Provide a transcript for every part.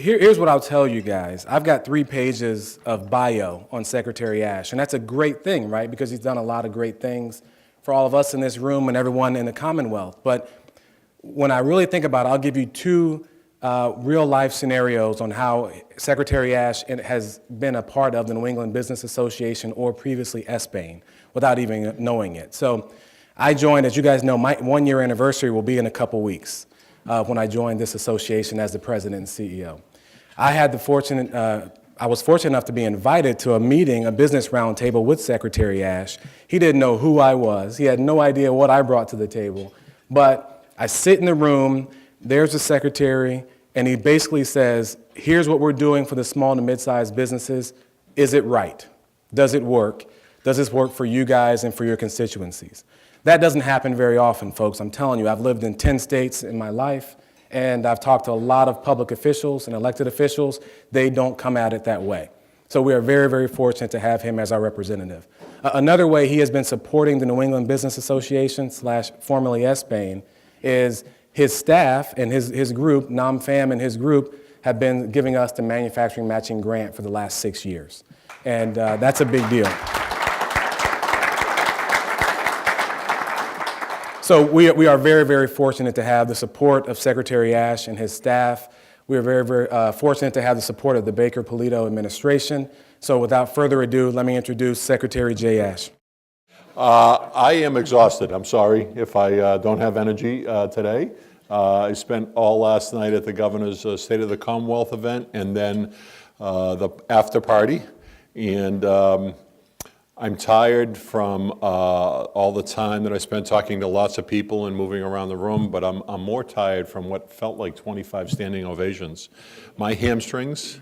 here's what I'll tell you guys. I've got 3 pages of bio on Secretary Ash, and that's a great thing, right? Because he's done a lot of great things for all of us in this room and everyone in the Commonwealth. But when I really think about it, I'll give you 2 real-life scenarios on how Secretary Ash has been a part of the New England Business Association, or previously SBANE, without even knowing it. So I joined, as you guys know, my 1-year anniversary will be in a couple weeks when I joined this association as the president and CEO. I was fortunate enough to be invited to a meeting, a business roundtable with Secretary Ash. He didn't know who I was. He had no idea what I brought to the table. But I sit in the room, there's the secretary, and he basically says, here's what we're doing for the small to mid-sized businesses. Is it right? Does it work? Does this work for you guys and for your constituencies? That doesn't happen very often, folks. I'm telling you, I've lived in 10 states in my life, and I've talked to a lot of public officials and elected officials. They don't come at it that way. So we are very, very fortunate to have him as our representative. Another way he has been supporting the New England Business Association / formerly SBANE is his staff and his group, NAMFAM and his group, have been giving us the manufacturing matching grant for the last 6 years. And that's a big deal. So we are very, very fortunate to have the support of Secretary Ash and his staff. We are very, very fortunate to have the support of the Baker-Polito Administration. So without further ado, let me introduce Secretary Jay Ash. I am exhausted. I'm sorry if I don't have energy today. I spent all last night at the governor's State of the Commonwealth event and then the after party. And I'm tired from all the time that I spent talking to lots of people and moving around the room, but I'm more tired from what felt like 25 standing ovations. My hamstrings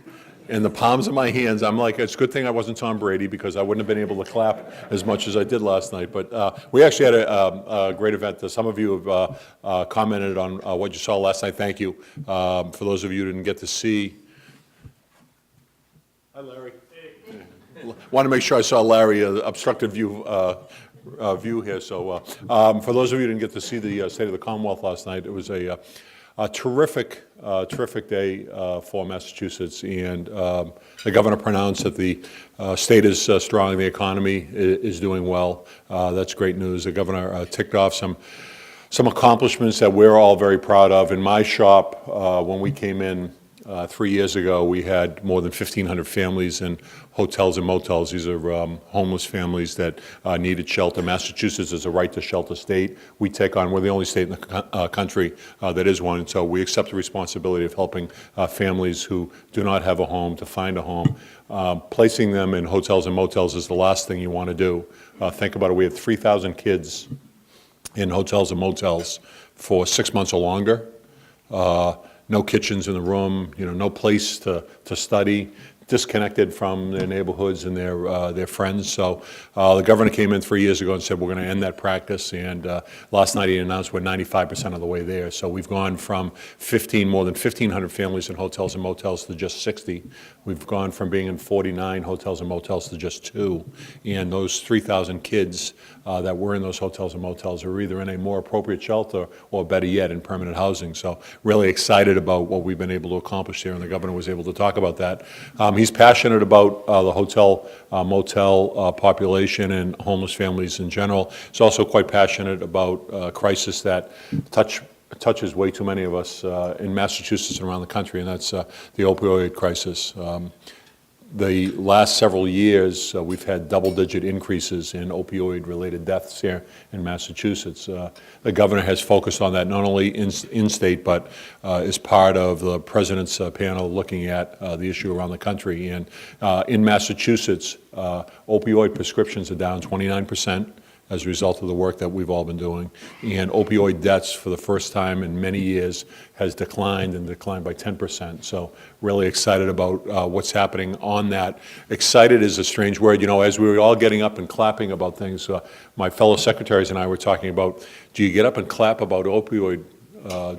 and the palms of my hands, I'm like, it's a good thing I wasn't Tom Brady, because I wouldn't have been able to clap as much as I did last night. But we actually had a great event. Some of you have commented on what you saw last night. Thank you. For those of you who didn't get to see. Hi, Larry. Want to make sure I saw Larry, obstructed view here. So for those of you who didn't get to see the State of the Commonwealth last night, it was a terrific day for Massachusetts, and the governor pronounced that the state is strong, the economy is doing well. That's great news. The governor ticked off some accomplishments that we're all very proud of. In my shop, when we came in 3 years ago, we had more than 1,500 families in hotels and motels. These are homeless families that needed shelter. Massachusetts is a right to shelter state. We're the only state in the country that is one, and so we accept the responsibility of helping families who do not have a home to find a home. Placing them in hotels and motels is the last thing you want to do. Think about it. We had 3,000 kids in hotels and motels for 6 months or longer. No kitchens in the room, no place to study, disconnected from their neighborhoods and their friends. So the governor came in 3 years ago and said, we're going to end that practice. And last night he announced we're 95% of the way there. So we've gone from more than 1,500 families in hotels and motels to just 60. We've gone from being in 49 hotels and motels to just 2. And those 3,000 kids that were in those hotels and motels are either in a more appropriate shelter or, better yet, in permanent housing. So really excited about what we've been able to accomplish here, and the governor was able to talk about that. He's passionate about the hotel, motel population and homeless families in general. He's also quite passionate about a crisis that touches way too many of us in Massachusetts and around the country, and that's the opioid crisis. The last several years, we've had double-digit increases in opioid-related deaths here in Massachusetts. The governor has focused on that not only in-state, but is part of the president's panel looking at the issue around the country. And in Massachusetts, opioid prescriptions are down 29%. As a result of the work that we've all been doing. And opioid deaths, for the first time in many years, has declined by 10%. So really excited about what's happening on that. Excited is a strange word. As we were all getting up and clapping about things, my fellow secretaries and I were talking about, do you get up and clap about opioid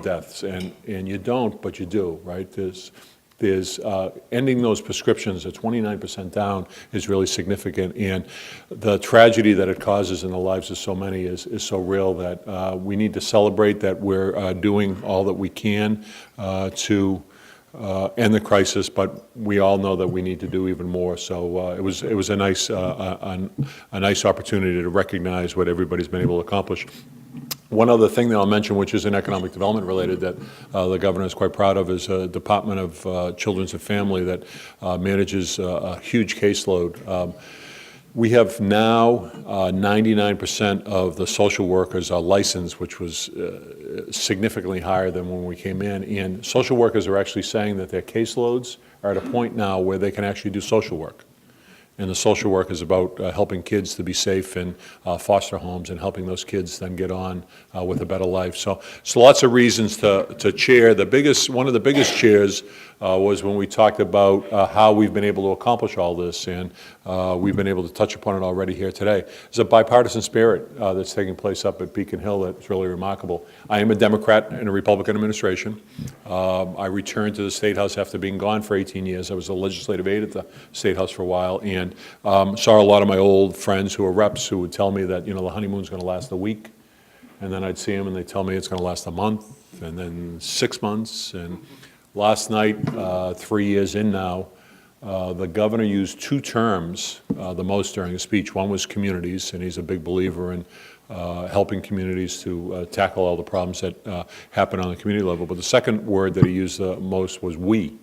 deaths? And you don't, but you do, right? There's ending those prescriptions at 29% down is really significant, and the tragedy that it causes in the lives of so many is so real that we need to celebrate that we're doing all that we can to end the crisis, but we all know that we need to do even more. So it was a nice opportunity to recognize what everybody's been able to accomplish. One other thing that I'll mention, which is an economic development related, that the governor is quite proud of, is a Department of Children's and Family that manages a huge caseload. We have now 99% of the social workers are licensed, which was significantly higher than when we came in. And social workers are actually saying that their caseloads are at a point now where they can actually do social work. And the social work is about helping kids to be safe in foster homes and helping those kids then get on with a better life. So lots of reasons to cheer. One of the biggest cheers was when we talked about how we've been able to accomplish all this, and we've been able to touch upon it already here today. There's a bipartisan spirit that's taking place up at Beacon Hill that's really remarkable. I am a Democrat in a Republican administration. I returned to the State House after being gone for 18 years. I was a legislative aide at the State House for a while, and saw a lot of my old friends who are reps who would tell me that, the honeymoon's going to last a week, and then I'd see them and they'd tell me it's going to last a month, and then 6 months, and last night, 3 years in now, the governor used 2 terms the most during his speech. One was communities, and he's a big believer in helping communities to tackle all the problems that happen on the community level. But the second word that he used the most was we.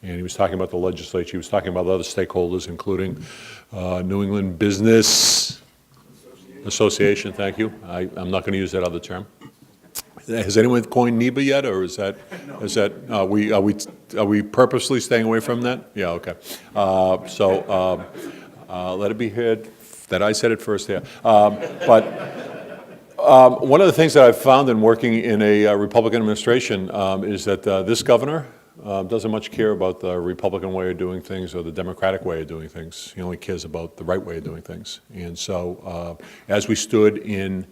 And he was talking about the legislature. He was talking about other stakeholders, including New England Business Association. Thank you. I'm not going to use that other term. Has anyone coined NEBA yet, or are we purposely staying away from that? Yeah. Okay. Let it be heard that I said it first here. But one of the things that I've found in working in a Republican administration is that this governor doesn't much care about the Republican way of doing things or the Democratic way of doing things. He only cares about the right way of doing things. And so as we stood in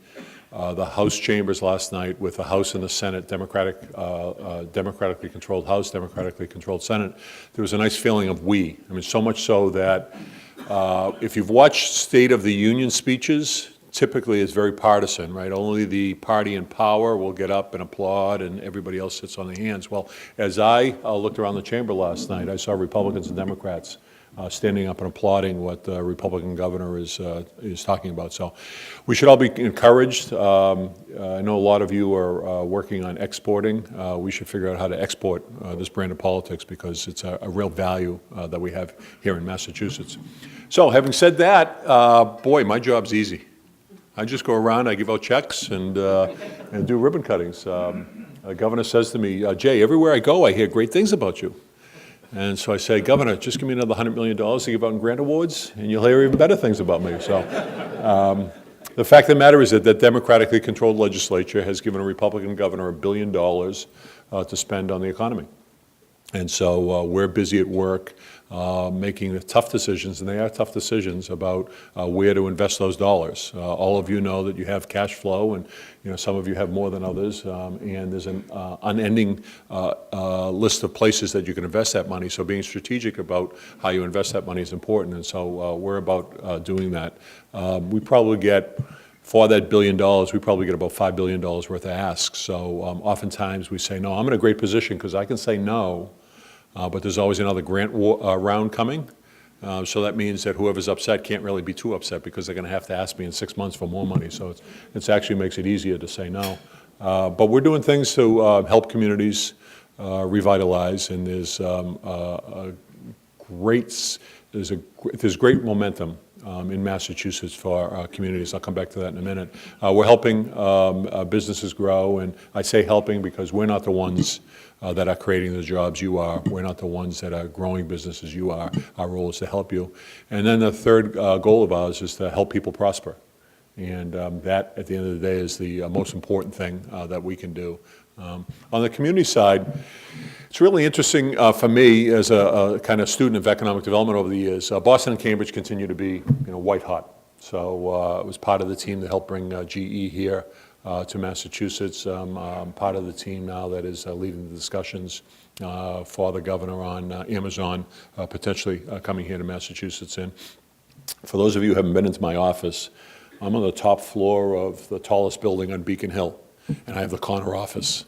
the House chambers last night with the House and the Senate, democratically controlled House, democratically controlled Senate, there was a nice feeling of we. I mean, so much so that if you've watched State of the Union speeches, typically it's very partisan, right? Only the party in power will get up and applaud, and everybody else sits on their hands. Well, as I looked around the chamber last night, I saw Republicans and Democrats standing up and applauding what the Republican governor is talking about. So we should all be encouraged. I know a lot of you are working on exporting. We should figure out how to export this brand of politics, because it's a real value that we have here in Massachusetts. So having said that, boy, my job's easy. I just go around, I give out checks, and do ribbon cuttings. The governor says to me, Jay, everywhere I go, I hear great things about you. And so I say, Governor, just give me another $100 million to give out in grant awards, and you'll hear even better things about me. So the fact of the matter is that the democratically controlled legislature has given a Republican governor $1 billion to spend on the economy. And so we're busy at work making the tough decisions, and they are tough decisions, about where to invest those dollars. All of you know that you have cash flow, and some of you have more than others, and there's an unending list of places that you can invest that money. So being strategic about how you invest that money is important, and so we're about doing that. We probably get, for that $1 billion, we probably get about $5 billion worth of asks. So oftentimes we say, no, I'm in a great position because I can say no, but there's always another grant round coming. So that means that whoever's upset can't really be too upset, because they're going to have to ask me in 6 months for more money. So it actually makes it easier to say no. But we're doing things to help communities revitalize, and there's great momentum in Massachusetts for our communities. I'll come back to that in a minute. We're helping businesses grow, and I say helping because we're not the ones that are creating the jobs. You are. We're not the ones that are growing businesses. You are. Our role is to help you. And then the third goal of ours is to help people prosper. And that, at the end of the day, is the most important thing that we can do. On the community side, it's really interesting for me as a kind of student of economic development over the years. Boston and Cambridge continue to be white hot. So I was part of the team that helped bring GE here to Massachusetts. Part of the team now that is leading the discussions for the governor on Amazon potentially coming here to Massachusetts. And for those of you who haven't been into my office, I'm on the top floor of the tallest building on Beacon Hill, and I have the corner office.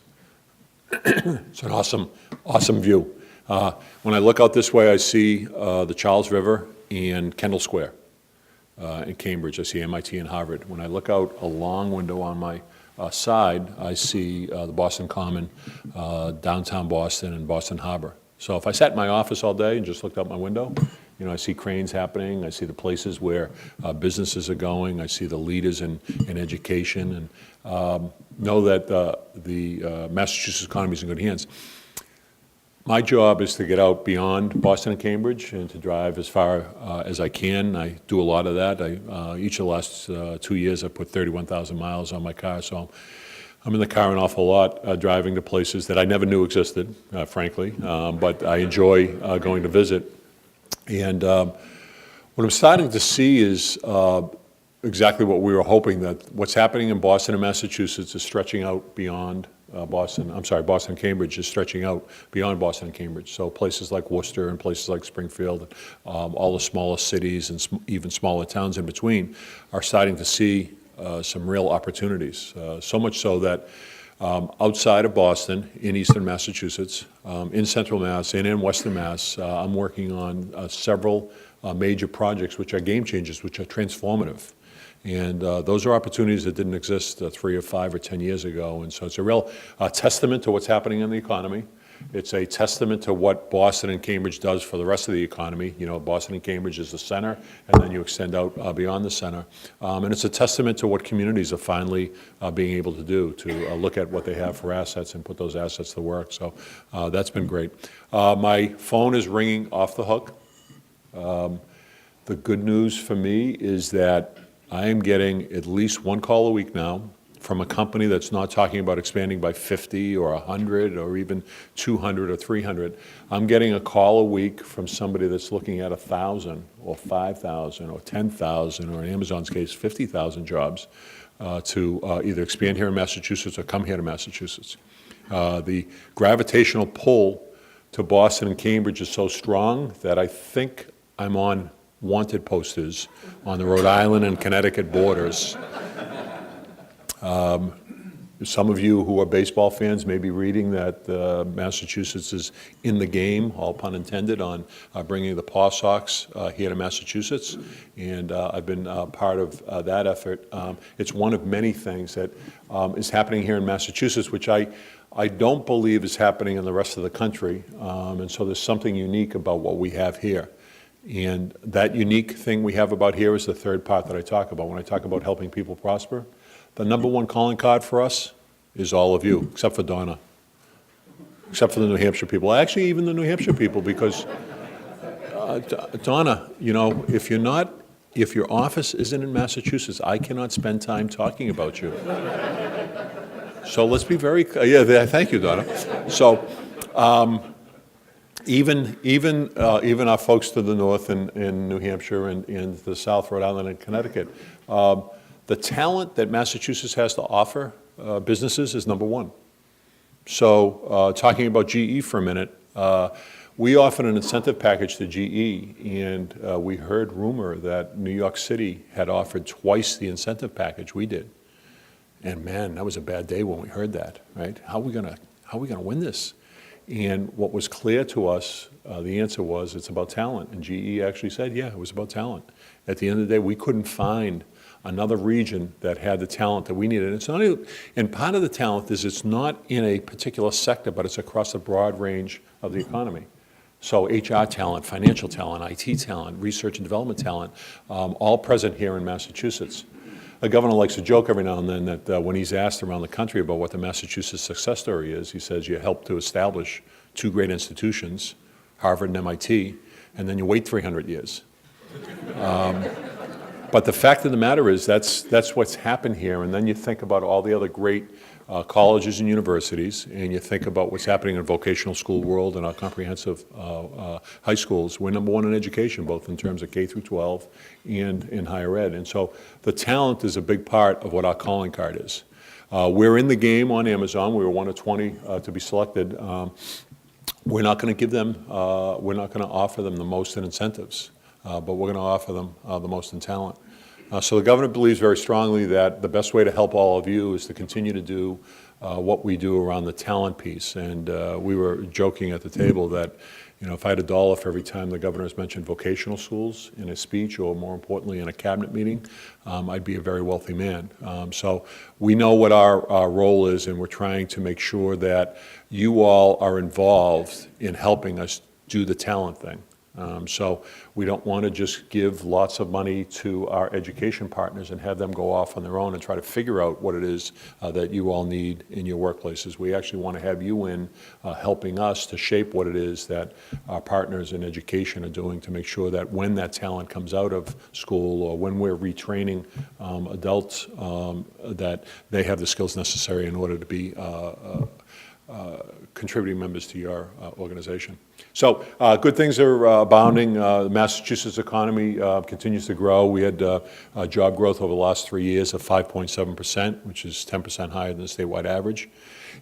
It's an awesome view. When I look out this way, I see the Charles River and Kendall Square in Cambridge. I see MIT and Harvard. When I look out a long window on my side, I see the Boston Common, downtown Boston, and Boston Harbor. So if I sat in my office all day and just looked out my window, you know, I see cranes happening, I see the places where businesses are going, I see the leaders in education, and know that the Massachusetts economy is in good hands. My job is to get out beyond Boston and Cambridge and to drive as far as I can. I do a lot of that. Each of the last 2 years, I put 31,000 miles on my car, so I'm in the car an awful lot, driving to places that I never knew existed, frankly, but I enjoy going to visit. And what I'm starting to see is exactly what we were hoping, that what's happening in Boston and Massachusetts is stretching out beyond Boston and Cambridge is stretching out beyond Boston and Cambridge. So places like Worcester and places like Springfield, all the smaller cities and even smaller towns in between are starting to see some real opportunities. So much so that outside of Boston, in eastern Massachusetts, in central Mass, and in western Mass, I'm working on several major projects which are game changers, which are transformative. And those are opportunities that didn't exist 3 or 5 or 10 years ago. And so it's a real testament to what's happening in the economy. It's a testament to what Boston and Cambridge does for the rest of the economy. You know, Boston and Cambridge is the center, and then you extend out beyond the center. And it's a testament to what communities are finally being able to do, to look at what they have for assets and put those assets to work. So that's been great. My phone is ringing off the hook. The good news for me is that I am getting at least one call a week now from a company that's not talking about expanding by 50 or 100 or even 200 or 300. I'm getting a call a week from somebody that's looking at 1,000 or 5,000 or 10,000, or in Amazon's case, 50,000 jobs to either expand here in Massachusetts or come here to Massachusetts. The gravitational pull to Boston and Cambridge is so strong that I think I'm on wanted posters on the Rhode Island and Connecticut borders. Some of you who are baseball fans may be reading that Massachusetts is in the game, all pun intended, on bringing the Paw Sox here to Massachusetts, and I've been part of that effort. It's one of many things that is happening here in Massachusetts, which I don't believe is happening in the rest of the country, and so there's something unique about what we have here. And that unique thing we have about here is the third part that I talk about. When I talk about helping people prosper, the number one calling card for us is all of you, except for Donna, except for the New Hampshire people. Actually, even the New Hampshire people, because Donna, you know, if your office isn't in Massachusetts, I cannot spend time talking about you. So let's be very, thank you, Donna. So, even our folks to the north in New Hampshire and the south, Rhode Island and Connecticut, the talent that Massachusetts has to offer businesses is number one. So talking about GE for a minute, we offered an incentive package to GE, and we heard rumor that New York City had offered twice the incentive package we did. And man, that was a bad day when we heard that, right? How are we gonna win this? And what was clear to us, the answer was it's about talent. And GE actually said, yeah, it was about talent. At the end of the day, we couldn't find another region that had the talent that we needed. It's not even, and part of the talent is it's not in a particular sector, but it's across a broad range of the economy. So HR talent, financial talent, IT talent, research and development talent, all present here in Massachusetts. The governor likes to joke every now and then that when he's asked around the country about what the Massachusetts success story is, he says you helped to establish 2 great institutions, Harvard and MIT, and then you wait 300 years. But the fact of the matter is that's what's happened here, and then you think about all the other great colleges and universities, and you think about what's happening in the vocational school world and our comprehensive high schools. We're number one in education, both in terms of K through 12 and in higher ed. And so the talent is a big part of what our calling card is. We're in the game on Amazon. We were one of 20 to be selected. We're not going to give them, we're not going to offer them the most in incentives, but we're going to offer them the most in talent. So the governor believes very strongly that the best way to help all of you is to continue to do what we do around the talent piece. And we were joking at the table that, you know, if I had $1 for every time the governor has mentioned vocational schools in a speech, or more importantly in a cabinet meeting, I'd be a very wealthy man. So we know what our role is, and we're trying to make sure that you all are involved in helping us do the talent thing. So we don't want to just give lots of money to our education partners and have them go off on their own and try to figure out what it is that you all need in your workplaces. We actually want to have you in helping us to shape what it is that our partners in education are doing to make sure that when that talent comes out of school, or when we're retraining adults, that they have the skills necessary in order to be contributing members to your organization. So good things are abounding. The Massachusetts economy continues to grow. We had job growth over the last 3 years of 5.7%, which is 10% higher than the statewide average.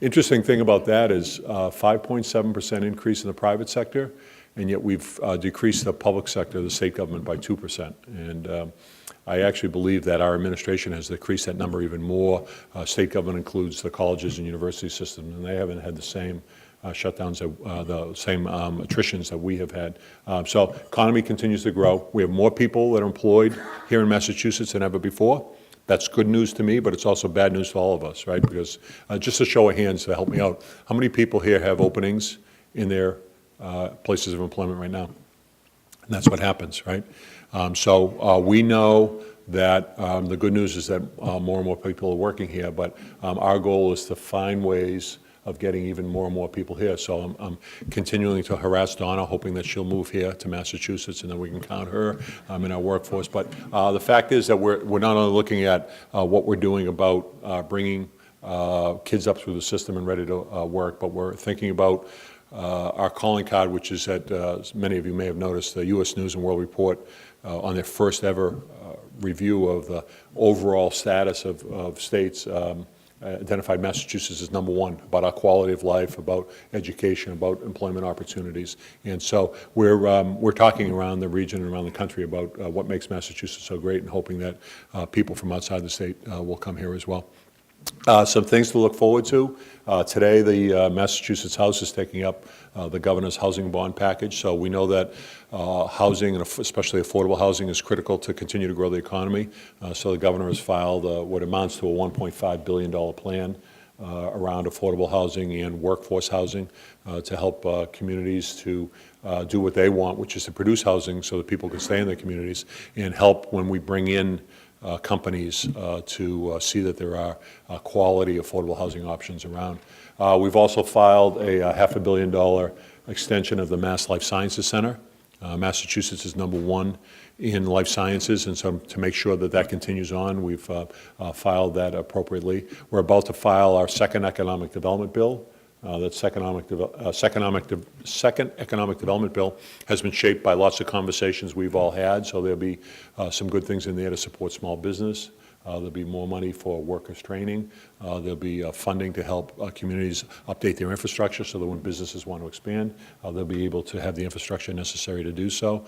Interesting thing about that is 5.7% increase in the private sector, and yet we've decreased the public sector, the state government, by 2%. And I actually believe that our administration has decreased that number even more. State government includes the colleges and university systems, and they haven't had the same shutdowns, the same attritions that we have had. So economy continues to grow. We have more people that are employed here in Massachusetts than ever before. That's good news to me, but it's also bad news to all of us, right? Because just a show of hands to help me out, how many people here have openings in their places of employment right now? And that's what happens, right? So we know that the good news is that more and more people are working here, but our goal is to find ways of getting even more and more people here. So I'm continuing to harass Donna, hoping that she'll move here to Massachusetts, and then we can count her in our workforce. But the fact is that we're not only looking at what we're doing about bringing kids up through the system and ready to work, but we're thinking about our calling card, which is at, as many of you may have noticed, the U.S. News and World Report on their first ever review of the overall status of states, identified Massachusetts as #1 about our quality of life, about education, about employment opportunities. And so we're talking around the region and around the country about what makes Massachusetts so great, and hoping that people from outside the state will come here as well. Some things to look forward to. Today, the Massachusetts House is taking up the governor's housing bond package. So we know that housing, and especially affordable housing, is critical to continue to grow the economy. So the governor has filed what amounts to a $1.5 billion plan around affordable housing and workforce housing to help communities to do what they want, which is to produce housing so that people can stay in their communities, and help when we bring in companies to see that there are quality affordable housing options around. We've also filed a $500 million extension of the Mass Life Sciences Center. Massachusetts is #1 in life sciences, and so to make sure that that continues on, we've filed that appropriately. We're about to file our second economic development bill. That second economic development bill has been shaped by lots of conversations we've all had, so there'll be some good things in there to support small business. There'll be more money for workers' training. There'll be funding to help communities update their infrastructure so that when businesses want to expand, they'll be able to have the infrastructure necessary to do so.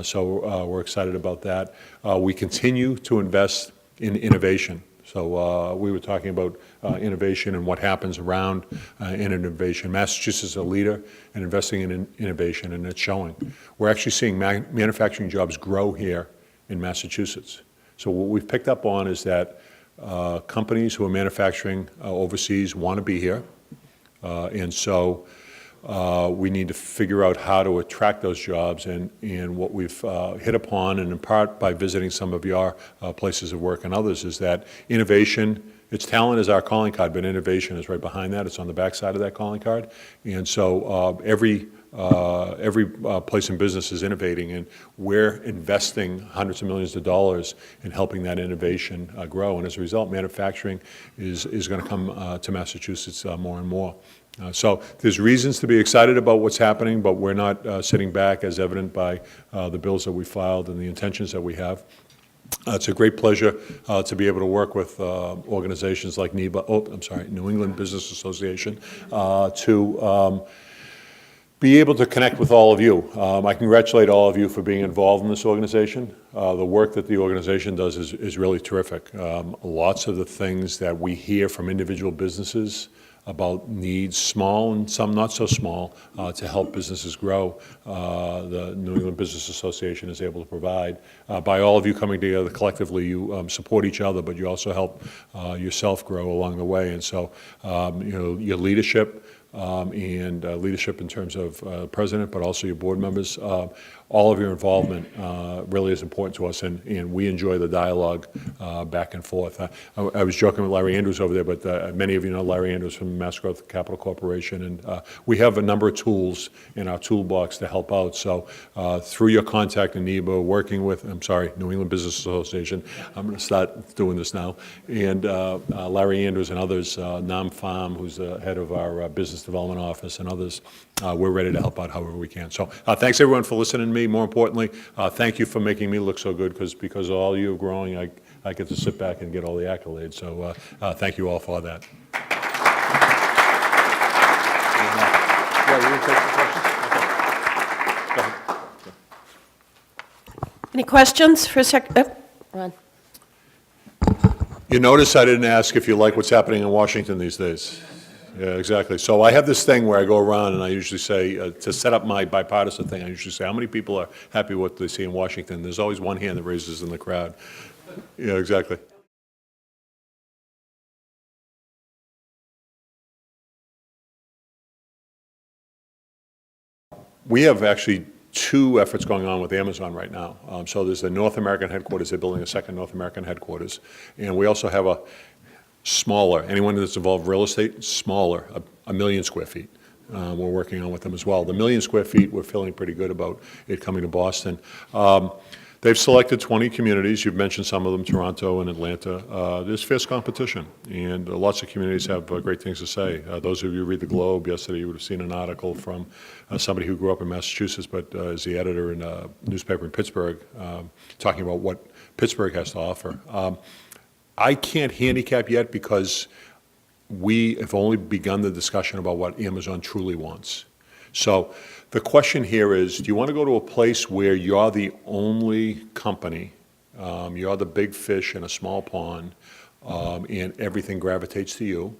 So we're excited about that. We continue to invest in innovation. So we were talking about innovation and what happens around in innovation. Massachusetts is a leader in investing in innovation, and it's showing. We're actually seeing manufacturing jobs grow here in Massachusetts. So what we've picked up on is that companies who are manufacturing overseas want to be here, and so we need to figure out how to attract those jobs, and what we've hit upon, and in part by visiting some of your places of work and others, is that innovation, its talent is our calling card, but innovation is right behind that. It's on the backside of that calling card. And so every place in business is innovating, and we're investing hundreds of millions of dollars in helping that innovation grow. And as a result, manufacturing is going to come to Massachusetts more and more. So there's reasons to be excited about what's happening, but we're not sitting back, as evident by the bills that we filed and the intentions that we have. It's a great pleasure to be able to work with organizations like New England Business Association to be able to connect with all of you. I congratulate all of you for being involved in this organization. The work that the organization does is really terrific. Lots of the things that we hear from individual businesses about needs, small and some not so small, to help businesses grow, the New England Business Association is able to provide. By all of you coming together collectively, you support each other, but you also help yourself grow along the way. And so, your leadership, and leadership in terms of president, but also your board members. All of your involvement really is important to us, and we enjoy the dialogue back and forth. I was joking with Larry Andrews over there, but many of you know Larry Andrews from Mass Growth Capital Corporation, and we have a number of tools in our toolbox to help out. So through your contact in NEBA, working with, New England Business Association, I'm going to start doing this now, and Larry Andrews and others, Nam Pham, who's the head of our business development office, and others, we're ready to help out however we can. So thanks everyone for listening to me. More importantly, thank you for making me look so good, because of all you growing, I get to sit back and get all the accolades. So thank you all for that. Any questions for Ron? You notice I didn't ask if you like what's happening in Washington these days. Yeah, exactly. So I have this thing where I go around and I usually say, to set up my bipartisan thing, I usually say, how many people are happy with what they see in Washington? There's always one hand that raises in the crowd. Yeah, exactly. We have actually two efforts going on with Amazon right now. So there's the North American headquarters. They're building a second North American headquarters. And we also have a smaller, anyone that's involved in real estate, smaller, 1 million square feet. We're working on with them as well. The 1 million square feet, we're feeling pretty good about it coming to Boston. They've selected 20 communities. You've mentioned some of them, Toronto and Atlanta. There's fierce competition, and lots of communities have great things to say. Those of you who read the Globe yesterday, you would have seen an article from somebody who grew up in Massachusetts, but is the editor in a newspaper in Pittsburgh, talking about what Pittsburgh has to offer. I can't handicap yet, because we have only begun the discussion about what Amazon truly wants. So the question here is, do you want to go to a place where you're the only company, you're the big fish in a small pond, and everything gravitates to you,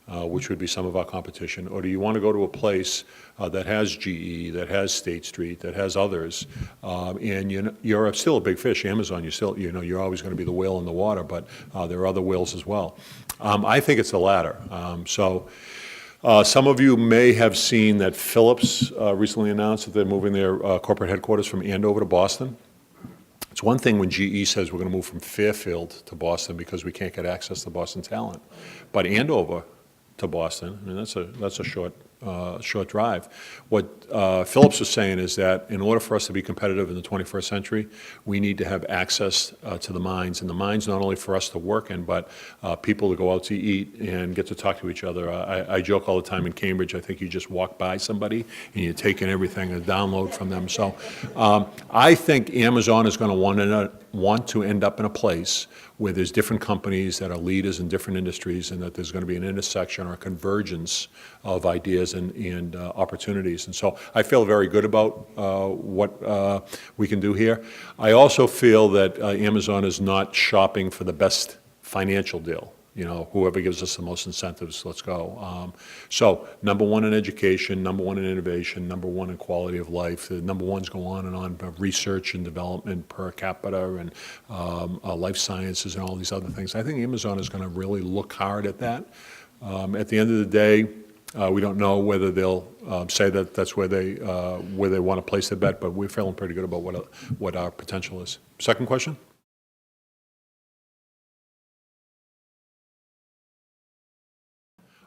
which would be some of our competition? Or do you want to go to a place that has GE, that has State Street, that has others, and you're still a big fish, Amazon, you're always going to be the whale in the water, but there are other whales as well. I think it's the latter. Some of you may have seen that Philips recently announced that they're moving their corporate headquarters from Andover to Boston. It's one thing when GE says we're going to move from Fairfield to Boston because we can't get access to Boston talent, but Andover to Boston, I mean, that's a short drive. What Phillips is saying is that in order for us to be competitive in the 21st century, we need to have access to the mines, and the mines not only for us to work in, but people to go out to eat and get to talk to each other. I joke all the time in Cambridge, I think you just walk by somebody and you're taking everything and download from them. So I think Amazon is going to want to end up in a place where there's different companies that are leaders in different industries, and that there's going to be an intersection or a convergence of ideas and opportunities. And so I feel very good about what we can do here. I also feel that Amazon is not shopping for the best financial deal. Whoever gives us the most incentives, let's go. So number one in education, number one in innovation, number one in quality of life. The number ones go on and on, research and development per capita, and life sciences and all these other things. I think Amazon is going to really look hard at that. At the end of the day, we don't know whether they'll say that that's where they want to place their bet, but we're feeling pretty good about what our potential is. Second question?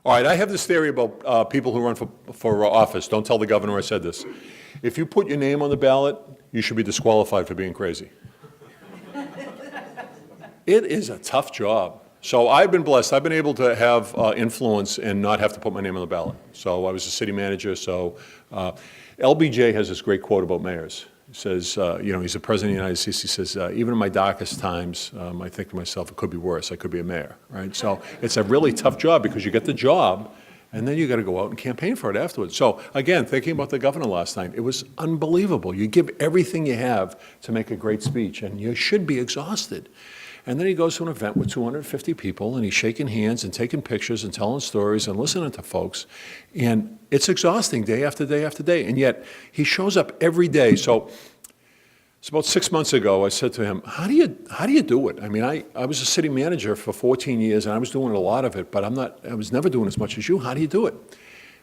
All right, I have this theory about people who run for office. Don't tell the governor I said this. If you put your name on the ballot, you should be disqualified for being crazy. It is a tough job. So I've been blessed. I've been able to have influence and not have to put my name on the ballot. So I was a city manager. So LBJ has this great quote about mayors. He says, he's the president of the United States. He says, even in my darkest times, I think to myself, it could be worse. I could be a mayor, right? So it's a really tough job, because you get the job, And then you got to go out and campaign for it afterwards. So again, thinking about the governor last night, it was unbelievable. You give everything you have to make a great speech, and you should be exhausted. And then he goes to an event with 250 people, and he's shaking hands and taking pictures and telling stories and listening to folks. And it's exhausting day after day after day. And yet he shows up every day. So it's about 6 months ago, I said to him, how do you do it? I mean, I was a city manager for 14 years, and I was doing a lot of it, but I was never doing as much as you. How do you do it?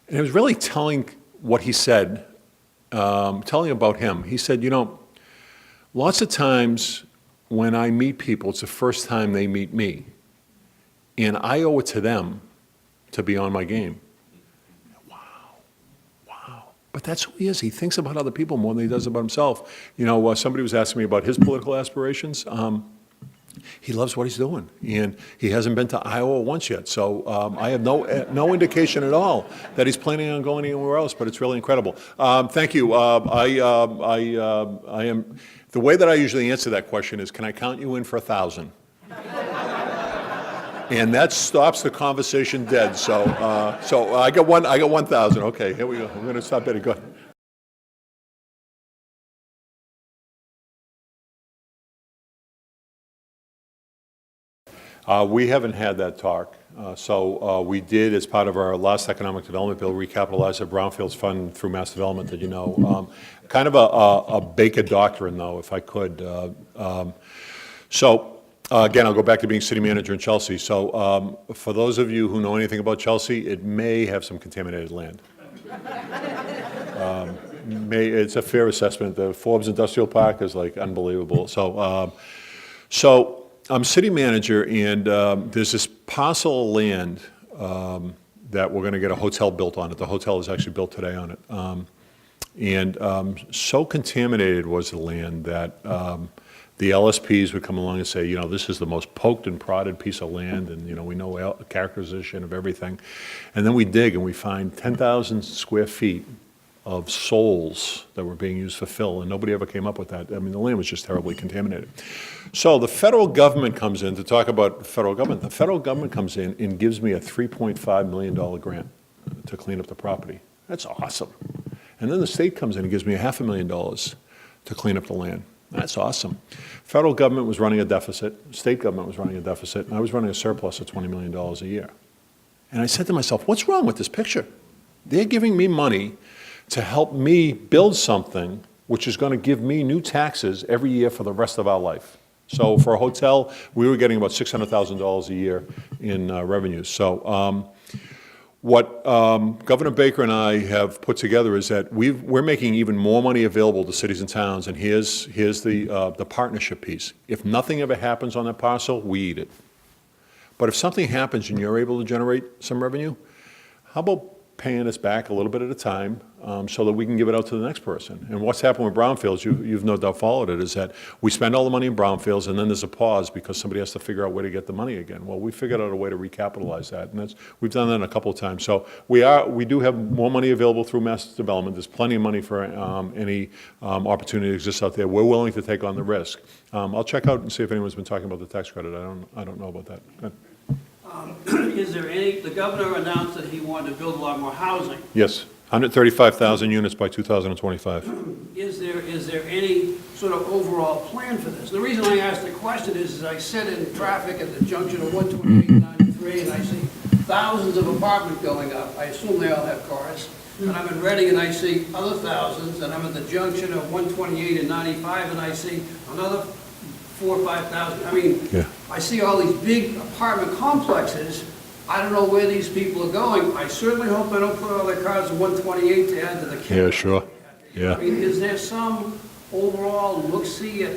And it was really telling what he said, telling about him. He said, lots of times when I meet people, it's the first time they meet me. And I owe it to them to be on my game. Wow. But that's who he is. He thinks about other people more than he does about himself. Somebody was asking me about his political aspirations. He loves what he's doing. And he hasn't been to Iowa once yet. So I have no indication at all that he's planning on going anywhere else, but it's really incredible. Thank you. I am... The way that I usually answer that question is, can I count you in for 1,000? And that stops the conversation dead. So I got 1,000. Okay, here we go. I'm going to stop betting. Go ahead. We haven't had that talk. We did, as part of our last economic development bill, recapitalize the Brownfields Fund through mass development that you know. Kind of a Baker doctrine, though, if I could. Again, I'll go back to being city manager in Chelsea. So for those of you who know anything about Chelsea, it may have some contaminated land. It's a fair assessment. The Forbes Industrial Park is like unbelievable. So I'm city manager, and there's this parcel of land that we're going to get a hotel built on it. The hotel is actually built today on it. So contaminated was the land that the LSPs would come along and say, this is the most poked and prodded piece of land, and we know characterization of everything. And then we dig and we find 10,000 square feet of souls that were being used for fill, and nobody ever came up with that. I mean, the land was just terribly contaminated. So the federal government comes in, to talk about federal government, the federal government comes in and gives me a $3.5 million grant to clean up the property. That's awesome. And then the state comes in and gives me $500,000 to clean up the land. That's awesome. Federal government was running a deficit, state government was running a deficit, and I was running a surplus of $20 million a year. And I said to myself, what's wrong with this picture? They're giving me money to help me build something which is going to give me new taxes every year for the rest of our life. So for a hotel, we were getting about $600,000 a year in revenues. So what Governor Baker and I have put together is that we're making even more money available to cities and towns, and here's the partnership piece. If nothing ever happens on that parcel, we eat it. But if something happens and you're able to generate some revenue, how about paying us back a little bit at a time so that we can give it out to the next person? And what's happened with brownfields, you've no doubt followed it, is that we spend all the money in brownfields and then there's a pause because somebody has to figure out where to get the money again. Well, we figured out a way to recapitalize that, and we've done that a couple of times. So we do have more money available through mass development. There's plenty of money for any opportunity that exists out there. We're willing to take on the risk. I'll check out and see if anyone's been talking about the tax credit. I don't know about that. Go ahead. Is there the governor announced that he wanted to build a lot more housing. Yes, 135,000 units by 2025. Is there any sort of overall plan for this? The reason I asked the question is I sit in traffic at the junction of 128 and 93, and I see thousands of apartments going up. I assume they all have cars. And I'm in Reading, and I see other thousands, and I'm at the junction of 128 and 95, and I see another 4,000 or 5,000. I mean, yeah. I see all these big apartment complexes. I don't know where these people are going. I certainly hope they don't put all their cars in 128 to add to the count. Yeah, sure. Yeah. I mean, is there some overall look-see at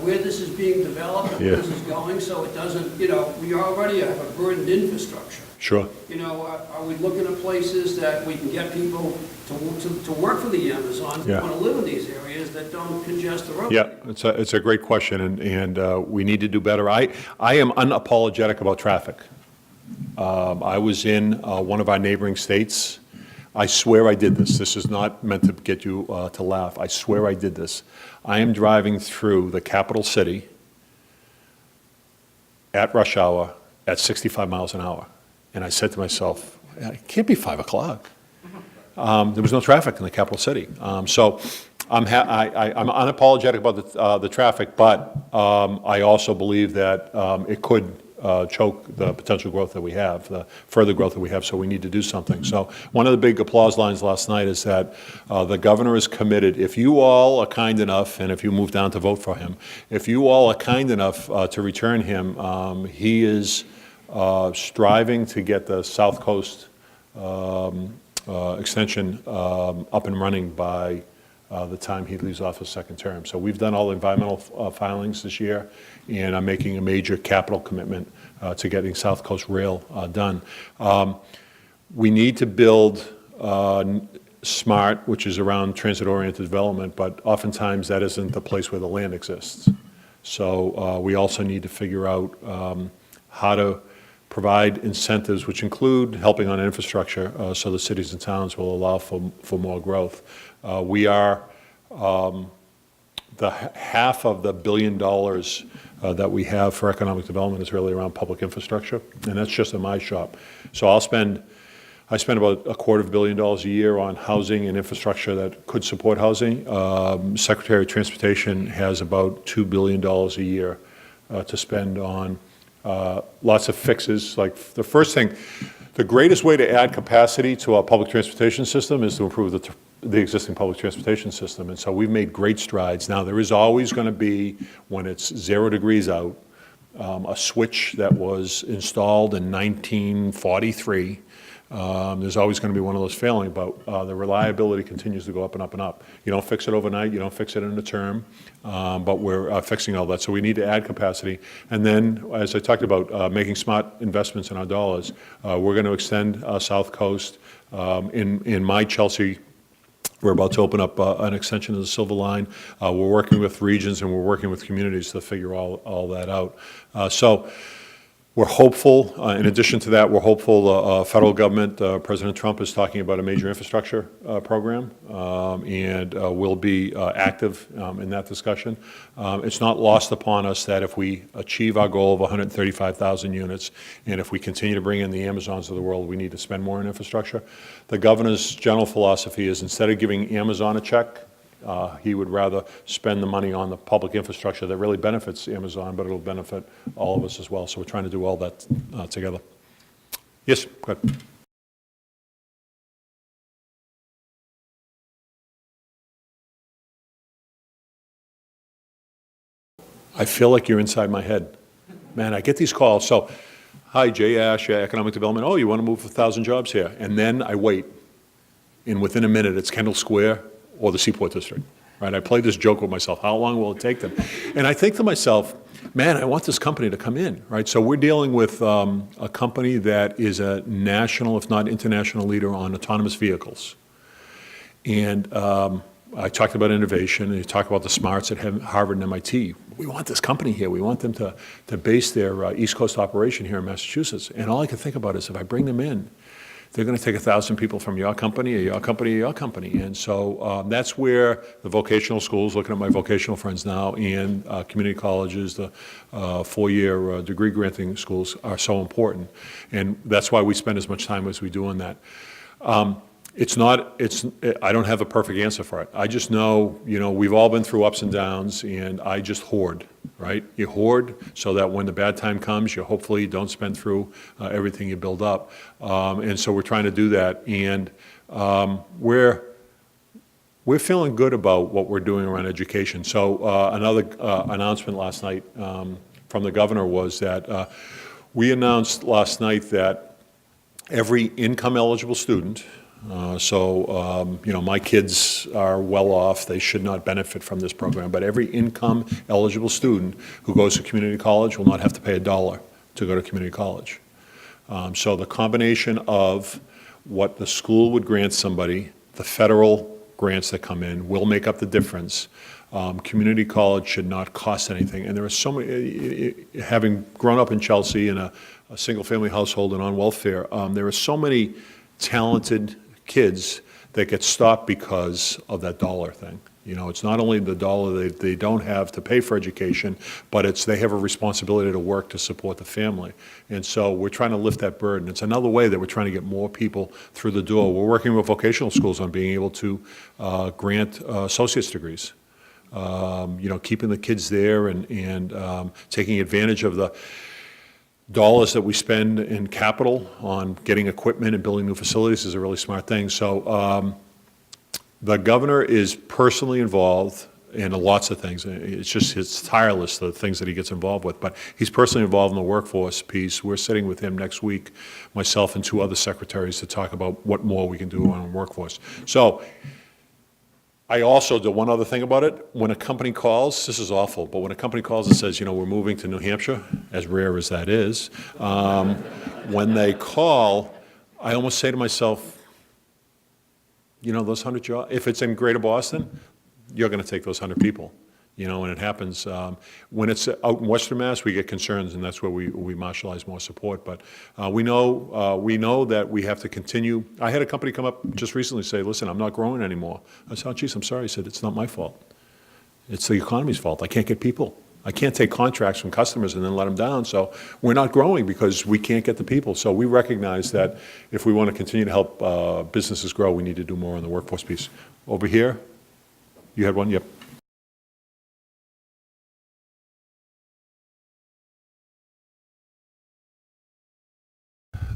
where this is being developed and where this is going, so it doesn't, we already have a burdened infrastructure. Sure. Are we looking at places that we can get people to work for the Amazon, who want to live in these areas that don't congest the road? Yeah, it's a great question, and we need to do better. I am unapologetic about traffic. I was in one of our neighboring states. I swear I did this. This is not meant to get you to laugh. I swear I did this. I am driving through the capital city at rush hour at 65 miles an hour. And I said to myself, it can't be 5 o'clock. There was no traffic in the capital city. So I'm unapologetic about the traffic, but I also believe that it could choke the potential growth that we have, the further growth that we have, so we need to do something. So one of the big applause lines last night is that the governor is committed. If you all are kind enough, and if you move down to vote for him, if you all are kind enough to return him, he is striving to get the South Coast extension up and running by the time he leaves off his second term. So we've done all the environmental filings this year, and I'm making a major capital commitment to getting South Coast Rail done. We need to build SMART, which is around transit-oriented development, but oftentimes that isn't the place where the land exists. So we also need to figure out how to provide incentives, which include helping on infrastructure, so the cities and towns will allow for more growth. We are the half of the $1 billion that we have for economic development is really around public infrastructure, and that's just in my shop. So I spend about $250 million a year on housing and infrastructure that could support housing. Secretary of Transportation has about $2 billion a year to spend on lots of fixes. Like the first thing, the greatest way to add capacity to our public transportation system is to improve the existing public transportation system. And so we've made great strides. Now, there is always going to be, when it's 0 degrees out, a switch that was installed in 1943. There's always going to be one of those failing, but the reliability continues to go up and up and up. You don't fix it overnight, you don't fix it in a term, but we're fixing all that. So we need to add capacity. And then, as I talked about, making smart investments in our dollars, we're going to extend South Coast. In my Chelsea, we're about to open up an extension of the Silver Line. We're working with regions and we're working with communities to figure all that out. So we're hopeful. In addition to that, we're hopeful the federal government, President Trump is talking about a major infrastructure program, and we'll be active in that discussion. It's not lost upon us that if we achieve our goal of 135,000 units, and if we continue to bring in the Amazons of the world, we need to spend more on infrastructure. The governor's general philosophy is, instead of giving Amazon a check, he would rather spend the money on the public infrastructure that really benefits Amazon, but it'll benefit all of us as well. So we're trying to do all that together. Yes, go ahead. I feel like you're inside my head. Man, I get these calls. So, hi, Jay Ash, Economic Development. Oh, you want to move 1,000 jobs here? And then I wait. And within a minute, it's Kendall Square or the Seaport District, right? I play this joke with myself. How long will it take them? And I think to myself, man, I want this company to come in, right? So we're dealing with a company that is a national, if not international, leader on autonomous vehicles. And I talked about innovation, and you talk about the smarts at Harvard and MIT. We want this company here. We want them to base their East Coast operation here in Massachusetts. And all I can think about is, if I bring them in, they're going to take 1,000 people from your company, or your company, or your company. And so that's where the vocational schools, looking at my vocational friends now, and community colleges, the four-year degree granting schools are so important. And that's why we spend as much time as we do on that. I don't have a perfect answer for it. I just know, we've all been through ups and downs, and I just hoard, right? You hoard so that when the bad time comes, you hopefully don't spend through everything you build up. And so we're trying to do that. And we're feeling good about what we're doing around education. So another announcement last night from the governor was that we announced last night that every income-eligible student, my kids are well off. They should not benefit from this program. But every income-eligible student who goes to community college will not have to pay $1 to go to community college. So the combination of what the school would grant somebody, the federal grants that come in, will make up the difference. Community college should not cost anything. And there are so many, having grown up in Chelsea in a single-family household and on welfare, there are so many talented kids that get stopped because of that dollar thing. You know, it's not only the dollar they don't have to pay for education, but it's they have a responsibility to work to support the family. And so we're trying to lift that burden. It's another way that we're trying to get more people through the door. We're working with vocational schools on being able to grant associate's degrees. You know, keeping the kids there and taking advantage of the dollars that we spend in capital on getting equipment and building new facilities is a really smart thing. So the governor is personally involved in lots of things. It's tireless, the things that he gets involved with, but he's personally involved in the workforce piece. We're sitting with him next week, myself and 2 other secretaries, to talk about what more we can do on workforce. So I also do one other thing about it. When a company calls, this is awful, but when a company calls and says, you know, we're moving to New Hampshire, as rare as that is, when they call, I almost say to myself, you know, those 100 jobs, if it's in Greater Boston, you're going to take those 100 people. You know, and it happens, when it's out in Western Mass, we get concerns, and that's where we marshalize more support. But we know that we have to continue. I had a company come up just recently say, listen, I'm not growing anymore. I said, oh, geez, I'm sorry. He said, it's not my fault. It's the economy's fault. I can't get people. I can't take contracts from customers and then let them down. So we're not growing because we can't get the people. So we recognize that if we want to continue to help businesses grow, we need to do more on the workforce piece. Over here, you had one? Yep.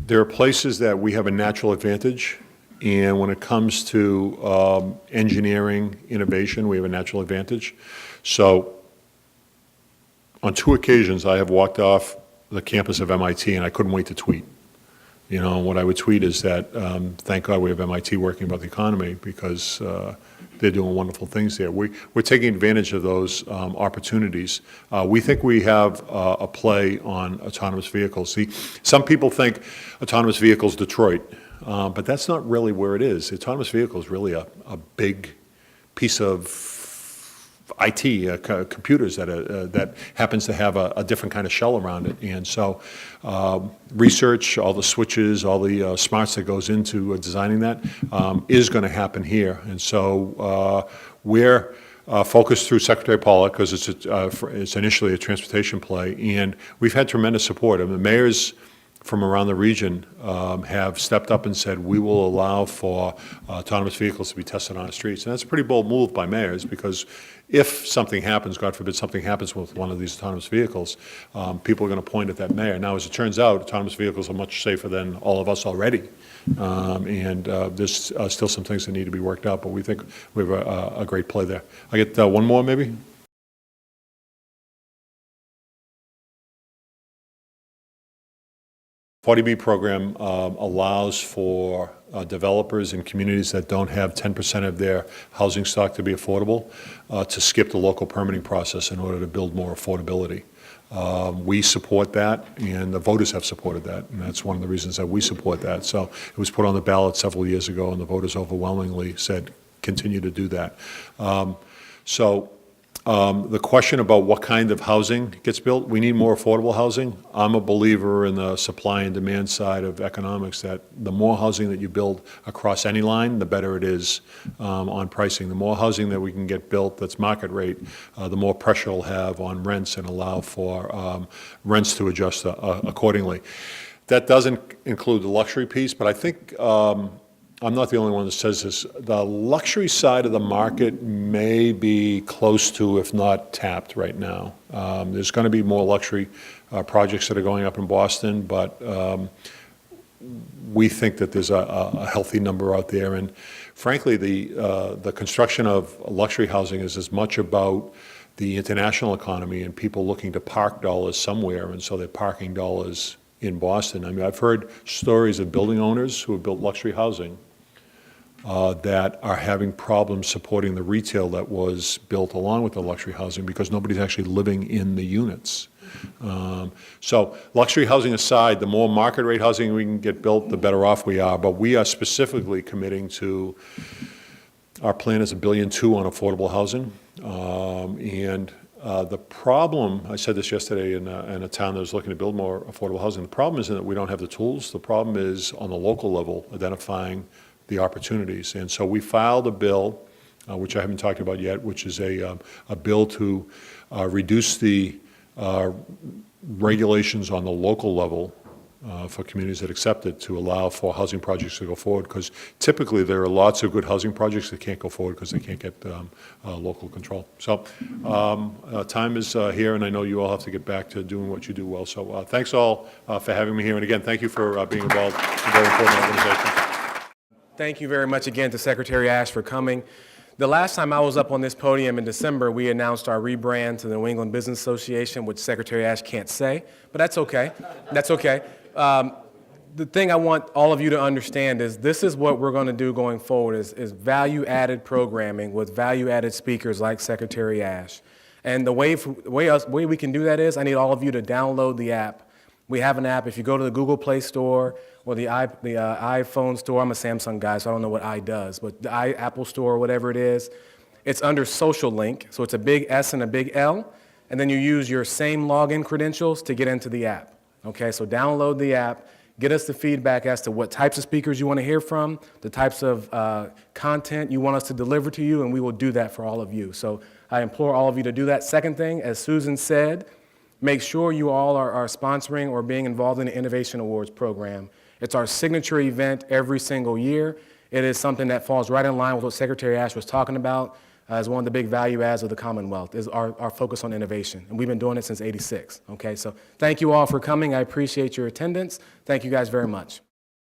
There are places that we have a natural advantage, and when it comes to engineering, innovation, we have a natural advantage. So on 2 occasions, I have walked off the campus of MIT, and I couldn't wait to tweet. You know, what I would tweet is that, thank God we have MIT working about the economy, because they're doing wonderful things there. We're taking advantage of those opportunities. We think we have a play on autonomous vehicles. See, some people think autonomous vehicles Detroit, but that's not really where it is. Autonomous vehicle is really a big piece of IT, computers that happens to have a different kind of shell around it. And so research, all the switches, all the smarts that goes into designing that is going to happen here. And so we're focused through Secretary Pollock, because it's initially a transportation play, and we've had tremendous support. I mean, the mayors from around the region have stepped up and said, we will allow for autonomous vehicles to be tested on the streets. And that's a pretty bold move by mayors, because if something happens, God forbid something happens with one of these autonomous vehicles, people are going to point at that mayor. Now, as it turns out, autonomous vehicles are much safer than all of us already. And there's still some things that need to be worked out, but we think we have a great play there. I get one more, maybe? 40B program allows for developers in communities that don't have 10% of their housing stock to be affordable to skip the local permitting process in order to build more affordability. We support that, and the voters have supported that, and that's one of the reasons that we support that. So it was put on the ballot several years ago, and the voters overwhelmingly said, continue to do that. The question about what kind of housing gets built, we need more affordable housing. I'm a believer in the supply and demand side of economics, that the more housing that you build across any line, the better it is on pricing. The more housing that we can get built that's market rate, the more pressure it'll have on rents and allow for rents to adjust accordingly. That doesn't include the luxury piece, but I think I'm not the only one that says this. The luxury side of the market may be close to, if not tapped right now. There's going to be more luxury projects that are going up in Boston, but we think that there's a healthy number out there. And frankly, the construction of luxury housing is as much about the international economy and people looking to park dollars somewhere, and so they're parking dollars in Boston. I mean, I've heard stories of building owners who have built luxury housing that are having problems supporting the retail that was built along with the luxury housing because nobody's actually living in the units. So luxury housing aside, the more market rate housing we can get built, the better off we are. But we are specifically committing to, our plan is $1.2 billion on affordable housing. The problem, I said this yesterday in a town that was looking to build more affordable housing, the problem isn't that we don't have the tools. The problem is on the local level, identifying the opportunities. And so we filed a bill which I haven't talked about yet, which is a bill to reduce the regulations on the local level for communities that accept it, to allow for housing projects to go forward, because typically there are lots of good housing projects that can't go forward because they can't get local control. So time is here, and I know you all have to get back to doing what you do well. So thanks all for having me here, and again, thank you for being involved in a very important organization. Thank you very much again to Secretary Ash for coming. The last time I was up on this podium in December, we announced our rebrand to the New England Business Association, which Secretary Ash can't say, but that's okay. That's okay. The thing I want all of you to understand is this is what we're going to do going forward is value-added programming with value-added speakers like Secretary Ash. And the way we can do that is I need all of you to download the app. We have an app. If you go to the Google Play Store or the iPhone Store, I'm a Samsung guy, so I don't know what I does, but the Apple Store or whatever it is, it's under Social Link, so it's a big S and a big L, and then you use your same login credentials to get into the app. Okay, so download the app, get us the feedback as to what types of speakers you want to hear from, the types of content you want us to deliver to you, and we will do that for all of you. So I implore all of you to do that. Second thing, as Susan said, make sure you all are sponsoring or being involved in the Innovation Awards program. It's our signature event every single year. It is something that falls right in line with what Secretary Ash was talking about as one of the big value adds of the Commonwealth, is our focus on innovation. And we've been doing it since '86, okay? So thank you all for coming. I appreciate your attendance. Thank you guys very much.